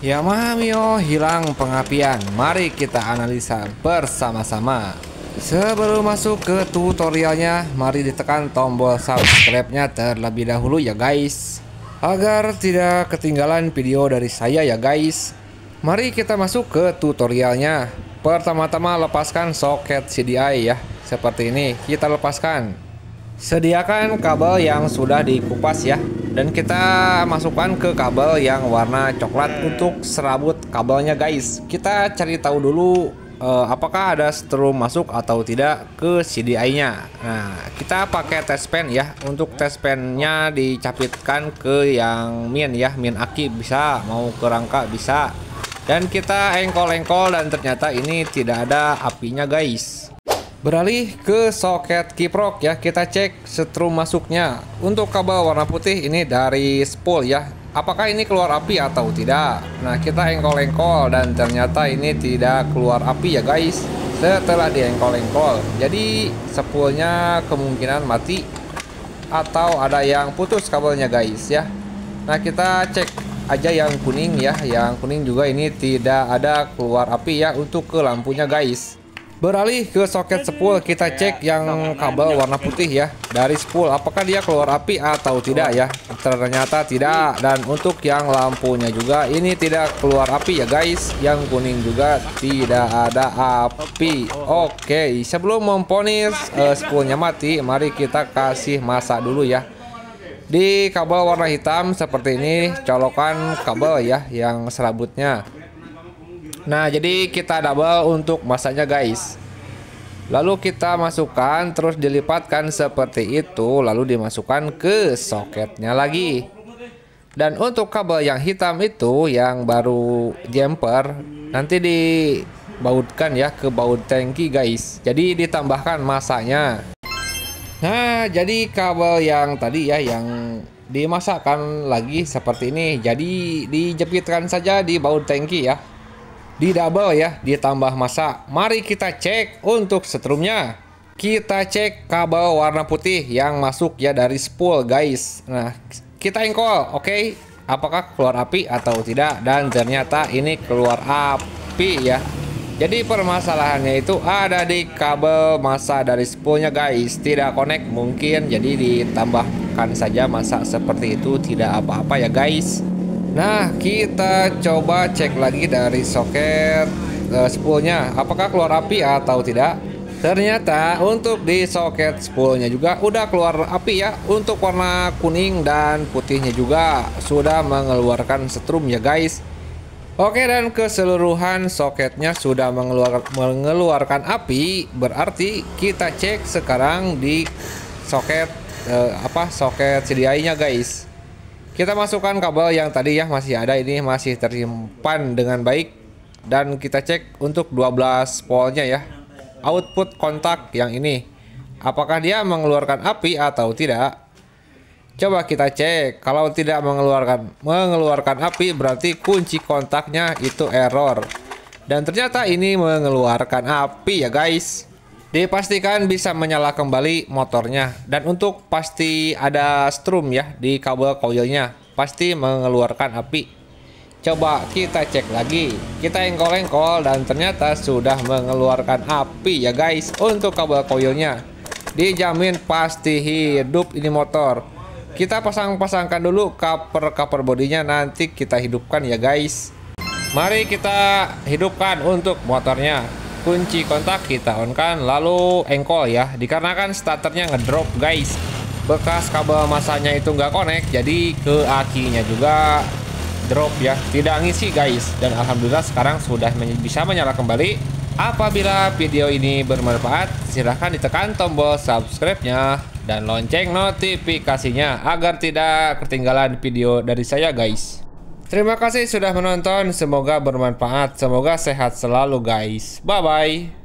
Yamaha Mio hilang pengapian. Mari kita analisa bersama-sama. Sebelum masuk ke tutorialnya, mari ditekan tombol subscribe-nya terlebih dahulu ya guys, agar tidak ketinggalan video dari saya ya guys. Mari kita masuk ke tutorialnya. Pertama-tama lepaskan soket CDI ya. Seperti ini kita lepaskan. Sediakan kabel yang sudah dikupas ya, dan kita masukkan ke kabel yang warna coklat untuk serabut kabelnya guys. Kita cari tahu dulu apakah ada strum masuk atau tidak ke CDI-nya. Nah, kita pakai test pen ya. Untuk test pen-nya dicapitkan ke yang min ya, min aki bisa, mau ke rangka bisa. Dan kita engkol-engkol dan ternyata ini tidak ada apinya guys. Beralih ke soket kiprok ya, kita cek setrum masuknya. Untuk kabel warna putih ini dari spool ya, apakah ini keluar api atau tidak. Nah, kita engkol-engkol dan ternyata ini tidak keluar api ya guys. Setelah diengkol-engkol, jadi spoolnya kemungkinan mati atau ada yang putus kabelnya guys ya. Nah, kita cek aja yang kuning ya, yang kuning juga ini tidak ada keluar api ya untuk ke lampunya guys. Beralih ke soket spool, kita cek yang kabel warna putih ya, dari spool apakah dia keluar api atau tidak ya. Ternyata tidak. Dan untuk yang lampunya juga ini tidak keluar api ya guys, yang kuning juga tidak ada api. Oke, sebelum memponis spoolnya mati, mari kita kasih masa dulu ya. Di kabel warna hitam seperti ini, colokan kabel ya yang serabutnya. Nah, jadi kita double untuk masanya guys. Lalu kita masukkan, terus dilipatkan seperti itu, lalu dimasukkan ke soketnya lagi. Dan untuk kabel yang hitam itu, yang baru jumper, nanti dibautkan ya ke baut tangki guys. Jadi ditambahkan masanya. Nah, jadi kabel yang tadi ya, yang dimasakkan lagi seperti ini, jadi dijepitkan saja di baut tangki ya. Di double ya, ditambah masa. Mari kita cek untuk setrumnya. Kita cek kabel warna putih yang masuk ya dari spool guys. Nah, kita engkol, oke. Apakah keluar api atau tidak? Dan ternyata ini keluar api ya. Jadi permasalahannya itu ada di kabel masa dari spoolnya guys, tidak connect mungkin. Jadi ditambahkan saja masa seperti itu, tidak apa-apa ya guys. Nah, kita coba cek lagi dari soket spoolnya, apakah keluar api atau tidak. Ternyata untuk di soket spoolnya juga udah keluar api ya. Untuk warna kuning dan putihnya juga sudah mengeluarkan setrum ya guys. Oke, dan keseluruhan soketnya sudah mengeluarkan api. Berarti kita cek sekarang di soket soket CDI-nya guys. Kita masukkan kabel yang tadi ya, masih ada, ini masih tersimpan dengan baik. Dan kita cek untuk 12 voltnya ya, output kontak yang ini, apakah dia mengeluarkan api atau tidak. Coba kita cek. Kalau tidak mengeluarkan api, berarti kunci kontaknya itu error. Dan ternyata ini mengeluarkan api ya guys. Dipastikan bisa menyala kembali motornya. Dan untuk pasti ada strum ya di kabel koilnya, pasti mengeluarkan api. Coba kita cek lagi. Kita engkol-engkol dan ternyata sudah mengeluarkan api ya guys. Untuk kabel koilnya dijamin pasti hidup ini motor. Kita pasangkan dulu cover bodinya, nanti kita hidupkan ya guys. Mari kita hidupkan untuk motornya. Kunci kontak kita on kan, lalu engkol ya, dikarenakan starternya ngedrop guys. Bekas kabel masanya itu nggak connect, jadi ke akinya juga drop ya, tidak ngisi guys. Dan alhamdulillah sekarang sudah bisa menyala kembali. Apabila video ini bermanfaat, silahkan ditekan tombol subscribe-nya dan lonceng notifikasinya agar tidak ketinggalan video dari saya guys. Terima kasih sudah menonton, semoga bermanfaat, semoga sehat selalu guys. Bye bye.